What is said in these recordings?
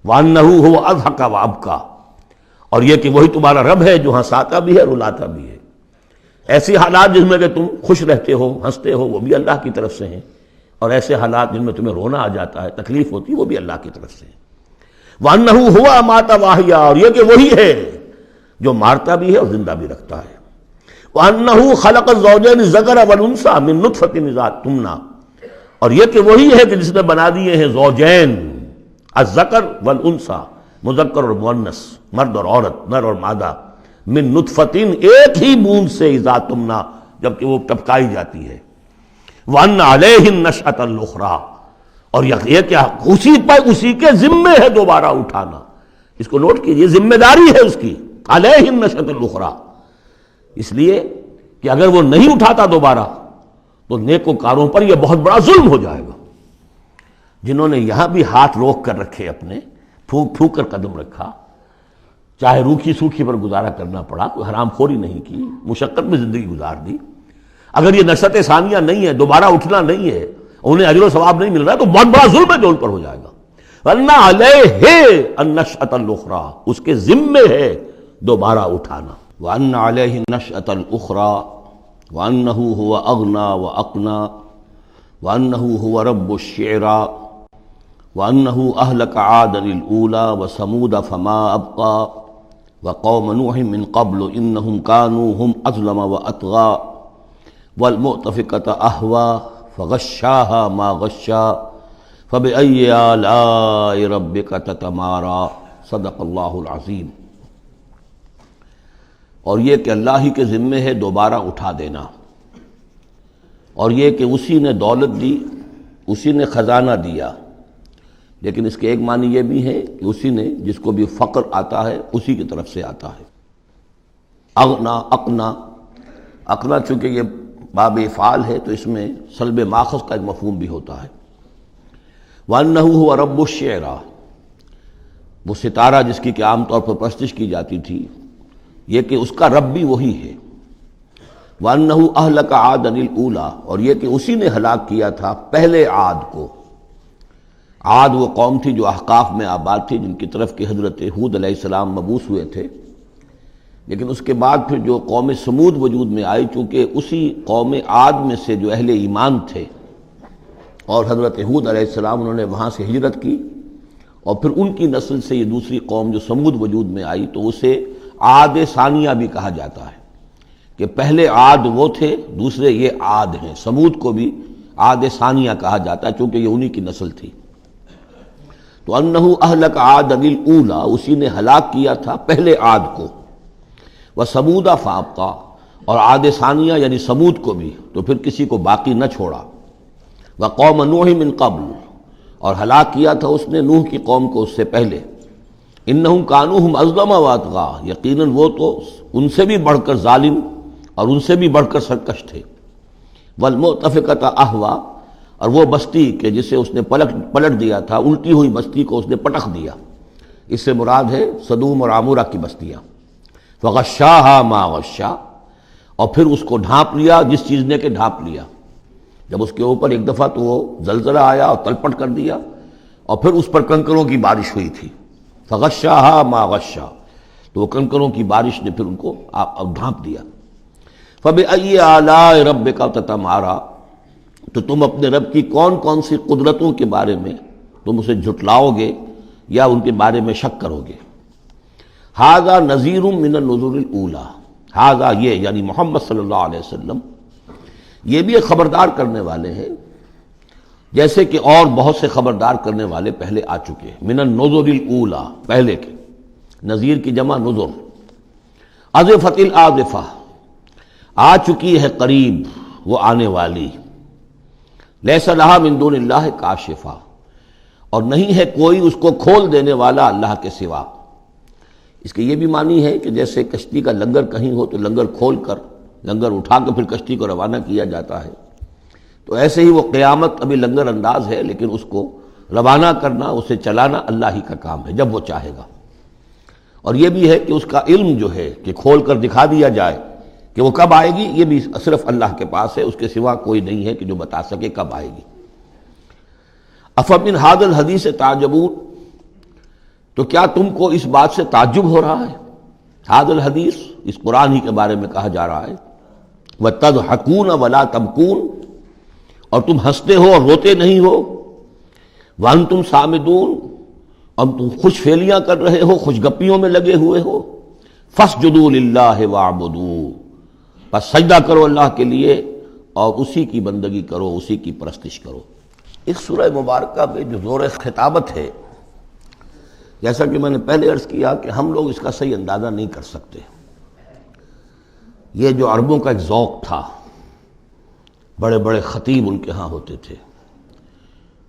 وَأَنَّهُ هُوَ أَضْحَكَ وَأَبْكَى، اور یہ کہ وہی تمہارا رب ہے جو ہنساتا بھی ہے رلاتا بھی ہے۔ ایسی حالات جس میں کہ تم خوش رہتے ہو ہنستے ہو وہ بھی اللہ کی طرف سے ہیں، اور ایسے حالات جن میں تمہیں رونا آ جاتا ہے تکلیف ہوتی ہے وہ بھی اللہ کی طرف سے ہیں۔ وَأَنَّهُ هُوَ أَمَاتَ وَأَحْيَا، اور یہ کہ وہی ہے جو مارتا بھی ہے اور زندہ بھی رکھتا ہے۔ وَأَنَّهُ خَلَقَ الزَّوْجَيْنِ الذَّكَرَ وَالْأُنثَىٰ مِن نُطْفَةٍ إِذَا تُمْنَىٰ، اور یہ کہ وہی ہے کہ جس نے بنا دیے ہیں زوجین، الذکر والانثیٰ، مذکر اور مؤنث، مرد اور عورت، نر اور مادہ، من نطفتن، ایک ہی بوند سے، اذا تمنا، جبکہ وہ ٹپکائی جاتی ہے۔ وَأَنَّ عَلَيْهِ النَّشْأَةَ الْأُخْرَىٰ، اور یہ کیا اسی پر اسی کے ذمے ہے دوبارہ اٹھانا۔ اس کو نوٹ کیجئے، ذمہ داری ہے اس کی، عَلَيْهِ النَّشْأَةَ الْأُخْرَىٰ، اس لیے کہ اگر وہ نہیں اٹھاتا دوبارہ تو نیکوکاروں پر یہ بہت بڑا ظلم ہو جائے گا۔ جنہوں نے یہاں بھی ہاتھ روک کر رکھے، اپنے پھونک پھونک کر قدم رکھا، چاہے روکھی سوکھی پر گزارا کرنا پڑا، کوئی حرام خوری نہیں کی، مشقت میں زندگی گزار دی، اگر یہ نشأت ثانیہ نہیں ہے، دوبارہ اٹھنا نہیں ہے، انہیں اجر و ثواب نہیں مل رہا، تو بہت بڑا ظلم ہے جو ان پر ہو جائے گا۔ وَأَنَّ عَلَيْهِ النَّشْأَةَ الْأُخْرَىٰ، اس کے ذمے ہے دوبارہ اٹھانا۔ وَأَنَّ عَلَيْهِ النَّشْأَةَ الْأُخْرَىٰ وَأَنَّهُ هُوَ أَغْنَىٰ وَأَقْنَىٰ وَأَنَّهُ هُوَ رَبُّ الشِّعْرَىٰ وَأَنَّهُ أَهْلَكَ عَادًا الْأُولَىٰ وَثَمُودَ فَمَا أَبْقَىٰ وَقَوْمَ نُوحٍ مِّن قَبْلُ إِنَّهُمْ كَانُوا هُمْ أَظْلَمَ وَأَطْغَىٰ وَالْمُؤْتَفِكَةَ أَهْوَىٰ فَغَشَّاهَا مَا غَشَّىٰ فَبِأَيِّ آلَاءِ رَبِّكَ تَتَمَارَىٰ۔ صدق اللہ العظیم۔ اور یہ کہ اللہ ہی کے ذمے ہے دوبارہ اٹھا دینا، اور یہ کہ اسی نے دولت دی، اسی نے خزانہ دیا، لیکن اس کے ایک معنی یہ بھی ہے کہ اسی نے، جس کو بھی فقر آتا ہے اسی کی طرف سے آتا ہے۔ اغنا، اقنا، اقنا چونکہ یہ باب افعال ہے تو اس میں سلب ماخذ کا ایک مفہوم بھی ہوتا ہے۔ وَأَنَّهُ هُوَ رَبُّ الشِّعْرَىٰ، وہ ستارہ جس کی کہ عام طور پر پرستش کی جاتی تھی، یہ کہ اس کا رب بھی وہی ہے۔ وَأَنَّهُ أَهْلَكَ عَادًا الْأُولَىٰ، اور یہ کہ اسی نے ہلاک کیا تھا پہلے عاد کو۔ عاد وہ قوم تھی جو احقاف میں آباد تھی، جن کی طرف کہ حضرت ہود علیہ السلام مبعوث ہوئے تھے، لیکن اس کے بعد پھر جو قوم سمود وجود میں آئی، چونکہ اسی قوم عاد میں سے جو اہل ایمان تھے، اور حضرت ہود علیہ السلام انہوں نے وہاں سے ہجرت کی، اور پھر ان کی نسل سے یہ دوسری قوم جو سمود وجود میں آئی، تو اسے عاد ثانیہ بھی کہا جاتا ہے، کہ پہلے عاد وہ تھے، دوسرے یہ عاد ہیں۔ سمود کو بھی عاد ثانیہ کہا جاتا ہے چونکہ یہ انہی کی نسل تھی۔ تو انہو اہلک عاد الاولیٰ، اسی نے ہلاک کیا تھا پہلے عاد کو۔ وثمود فابقیٰ، اور عاد ثانیہ یعنی سمود کو بھی، تو پھر کسی کو باقی نہ چھوڑا۔ وقوم نوح من قبل، اور ہلاک کیا تھا اس نے نوح کی قوم کو اس سے پہلے۔ انہم کانوا ہم اظلم واطغیٰ، یقیناً وہ تو ان سے بھی بڑھ کر ظالم اور ان سے بھی بڑھ کر سرکش تھے۔ والمؤتفکۃ اہویٰ، اور وہ بستی کہ جسے اس نے پلٹ دیا تھا، الٹی ہوئی بستی کو اس نے پٹخ دیا، اس سے مراد ہے سدوم اور عمورہ کی بستیاں۔ فغشاہا ما غشا، اور پھر اس کو ڈھانپ لیا جس چیز نے کہ ڈھانپ لیا۔ جب اس کے اوپر ایک دفعہ تو وہ زلزلہ آیا اور تلپٹ کر دیا، اور پھر اس پر کنکروں کی بارش ہوئی تھی۔ فغشاہا ما غشا، تو وہ کنکروں کی بارش نے پھر ان کو ڈھانپ دیا۔ فبأي آلاء ربك تتمارى، تو تم اپنے رب کی کون کون سی قدرتوں کے بارے میں تم اسے جھٹلاؤ گے یا ان کے بارے میں شک کرو گے۔ ھذا نذیر من النذر الاولیٰ، ھذا یہ یعنی محمد صلی اللہ علیہ وسلم، یہ بھی ایک خبردار کرنے والے ہیں، جیسے کہ اور بہت سے خبردار کرنے والے پہلے آ چکے ہیں۔ من النذر الاولیٰ، پہلے کے، نذیر کی جمع نذر۔ ازفت الازفہ، آ چکی ہے قریب وہ آنے والی۔ لیس لہا من دون اللہ کاشفہ، اور نہیں ہے کوئی اس کو کھول دینے والا اللہ کے سوا۔ اس کے یہ بھی معنی ہے کہ جیسے کشتی کا لنگر کہیں ہو تو لنگر کھول کر، لنگر اٹھا کر پھر کشتی کو روانہ کیا جاتا ہے، تو ایسے ہی وہ قیامت ابھی لنگر انداز ہے، لیکن اس کو روانہ کرنا، اسے چلانا اللہ ہی کا کام ہے جب وہ چاہے گا۔ اور یہ بھی ہے کہ اس کا علم جو ہے کہ کھول کر دکھا دیا جائے کہ وہ کب آئے گی، یہ بھی صرف اللہ کے پاس ہے، اس کے سوا کوئی نہیں ہے کہ جو بتا سکے کب آئے گی۔ افمن ھذا الحدیث تعجبون، تو کیا تم کو اس بات سے تعجب ہو رہا ہے؟ ھذا الحدیث، اس قرآن ہی کے بارے میں کہا جا رہا ہے، وَتَضْحَكُونَ وَلَا تَبْكُونَ، اور تم ہنستے ہو اور روتے نہیں ہو، وَأَنْتُمْ صَامِدُونَ، اور تم خوش فیلیاں کر رہے ہو، خوش گپیوں میں لگے ہوئے ہو، فَاسْجُدُوا لِلَّهِ وَاعْبُدُوا، بس سجدہ کرو اللہ کے لیے اور اسی کی بندگی کرو، اسی کی پرستش کرو۔ اس سورہ مبارکہ میں جو زور خطابت ہے، جیسا کہ میں نے پہلے عرض کیا کہ ہم لوگ اس کا صحیح اندازہ نہیں کر سکتے۔ یہ جو عربوں کا ایک ذوق تھا، بڑے بڑے خطیب ان کے ہاں ہوتے تھے،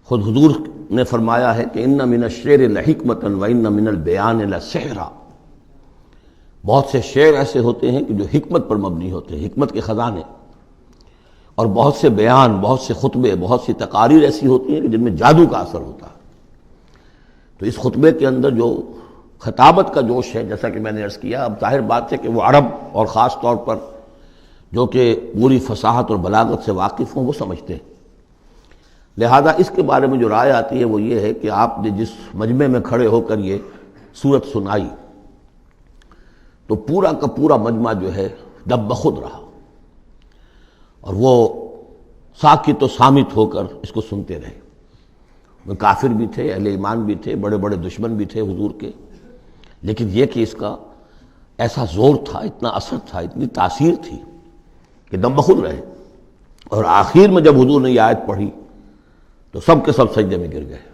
خود حضور نے فرمایا ہے کہ ان من الشعر لحکمۃ وان من البیان لسحرا، بہت سے شعر ایسے ہوتے ہیں کہ جو حکمت پر مبنی ہوتے ہیں، حکمت کے خزانے، اور بہت سے بیان، بہت سے خطبے، بہت سی تقاریر ایسی ہوتی ہیں کہ جن میں جادو کا اثر ہوتا ہے۔ تو اس خطبے کے اندر جو خطابت کا جوش ہے، جیسا کہ میں نے عرض کیا، اب ظاہر بات ہے کہ وہ عرب اور خاص طور پر جو کہ پوری فصاحت اور بلاغت سے واقف ہوں وہ سمجھتے ہیں، لہذا اس کے بارے میں جو رائے آتی ہے وہ یہ ہے کہ آپ نے جس مجمع میں کھڑے ہو کر یہ سورت سنائی تو پورا کا پورا مجمع جو ہے دب بخود رہا، اور وہ ساکت و صامت ہو کر اس کو سنتے رہے۔ وہ کافر بھی تھے، اہل ایمان بھی تھے، بڑے بڑے دشمن بھی تھے حضور کے، لیکن یہ کہ اس کا ایسا زور تھا، اتنا اثر تھا، اتنی تاثیر تھی کہ دم بخود رہے۔ اور آخر میں جب حضور نے یہ آیت پڑھی تو سب کے سب سجدے میں گر گئے۔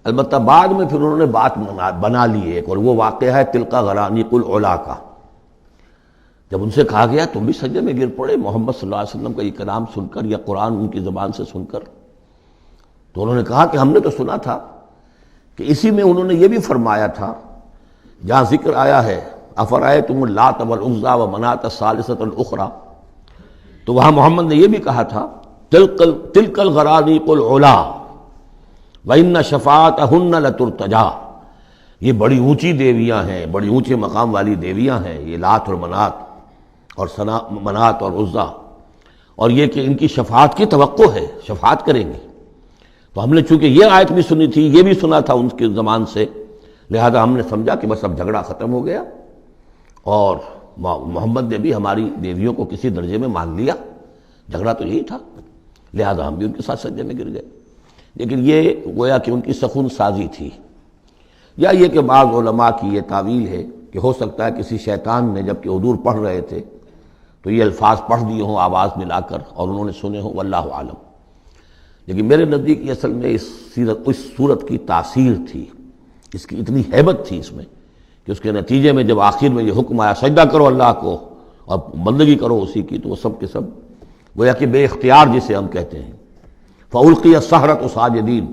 البتہ بعد میں پھر انہوں نے بات بنا لی ایک، اور وہ واقعہ ہے تلقا غرانیق العلا کا۔ جب ان سے کہا گیا تم بھی سجدے میں گر پڑے محمد صلی اللہ علیہ وسلم کا یہ کلام سن کر یا قرآن ان کی زبان سے سن کر، تو انہوں نے کہا کہ ہم نے تو سنا تھا کہ اسی میں انہوں نے یہ بھی فرمایا تھا جہاں ذکر آیا ہے افرأیتم اللات والعزی ومناۃ الثالثۃ الاخری، تو وہاں محمد نے یہ بھی کہا تھا تلک الغرانیق العلا وَإِنَّ شَفَاعَتَهُنَّ لَتُرْتَجَىٰ، یہ بڑی اونچی دیویاں ہیں، بڑی اونچے مقام والی دیویاں ہیں یہ لات اور منات اور عزیٰ، اور یہ کہ ان کی شفاعت کی توقع ہے، شفاعت کریں گے۔ تو ہم نے چونکہ یہ آیت بھی سنی تھی، یہ بھی سنا تھا ان کے زمان سے، لہذا ہم نے سمجھا کہ بس اب جھگڑا ختم ہو گیا، اور محمد نے بھی ہماری دیویوں کو کسی درجے میں مان لیا، جھگڑا تو یہی تھا، لہذا ہم بھی ان کے ساتھ سجدے میں گر گئے۔ لیکن یہ گویا کہ ان کی سخن سازی تھی، یا یہ کہ بعض علماء کی یہ تعویل ہے کہ ہو سکتا ہے کسی شیطان نے جب کہ حضور پڑھ رہے تھے تو یہ الفاظ پڑھ دیے ہوں آواز ملا کر اور انہوں نے سنے ہوں، واللہ عالم۔ لیکن میرے نزدیک یہ اصل میں اس صورت کی تاثیر تھی، اس کی اتنی ہیبت تھی اس میں کہ اس کے نتیجے میں جب آخر میں یہ حکم آیا سجدہ کرو اللہ کو اور بندگی کرو اسی کی، تو وہ سب کے سب گویا کہ بے اختیار جسے ہم کہتے ہیں، فَأُلْقِيَ السَّحَرَةُ سَاجِدِينَ،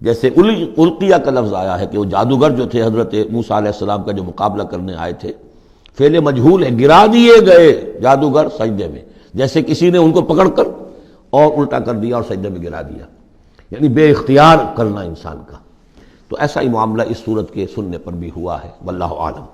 جیسے القیہ کا لفظ آیا ہے کہ وہ جادوگر جو تھے حضرت موسیٰ علیہ السلام کا جو مقابلہ کرنے آئے تھے، فعل مجہول ہے، گرا دیے گئے جادوگر سجدے میں، جیسے کسی نے ان کو پکڑ کر اور الٹا کر دیا اور سجدے میں گرا دیا، یعنی بے اختیار کرنا انسان کا۔ تو ایسا ہی معاملہ اس صورت کے سننے پر بھی ہوا ہے، واللہ عالم۔